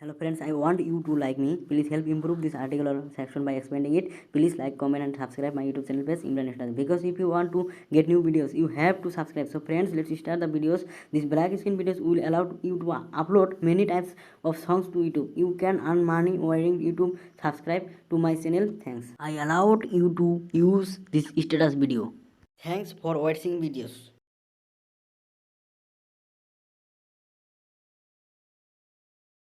Hello friends, I want you to like me. Please help improve this article or section by expanding it. Please like, comment and subscribe my YouTube channel page Imran Study. Because if you want to get new videos, you have to subscribe. So friends, let's start the videos. This black screen videos will allow you to upload many types of songs to YouTube. You can earn money wearing YouTube. Subscribe to my channel. Thanks. I allowed you to use this status video. Thanks for watching videos.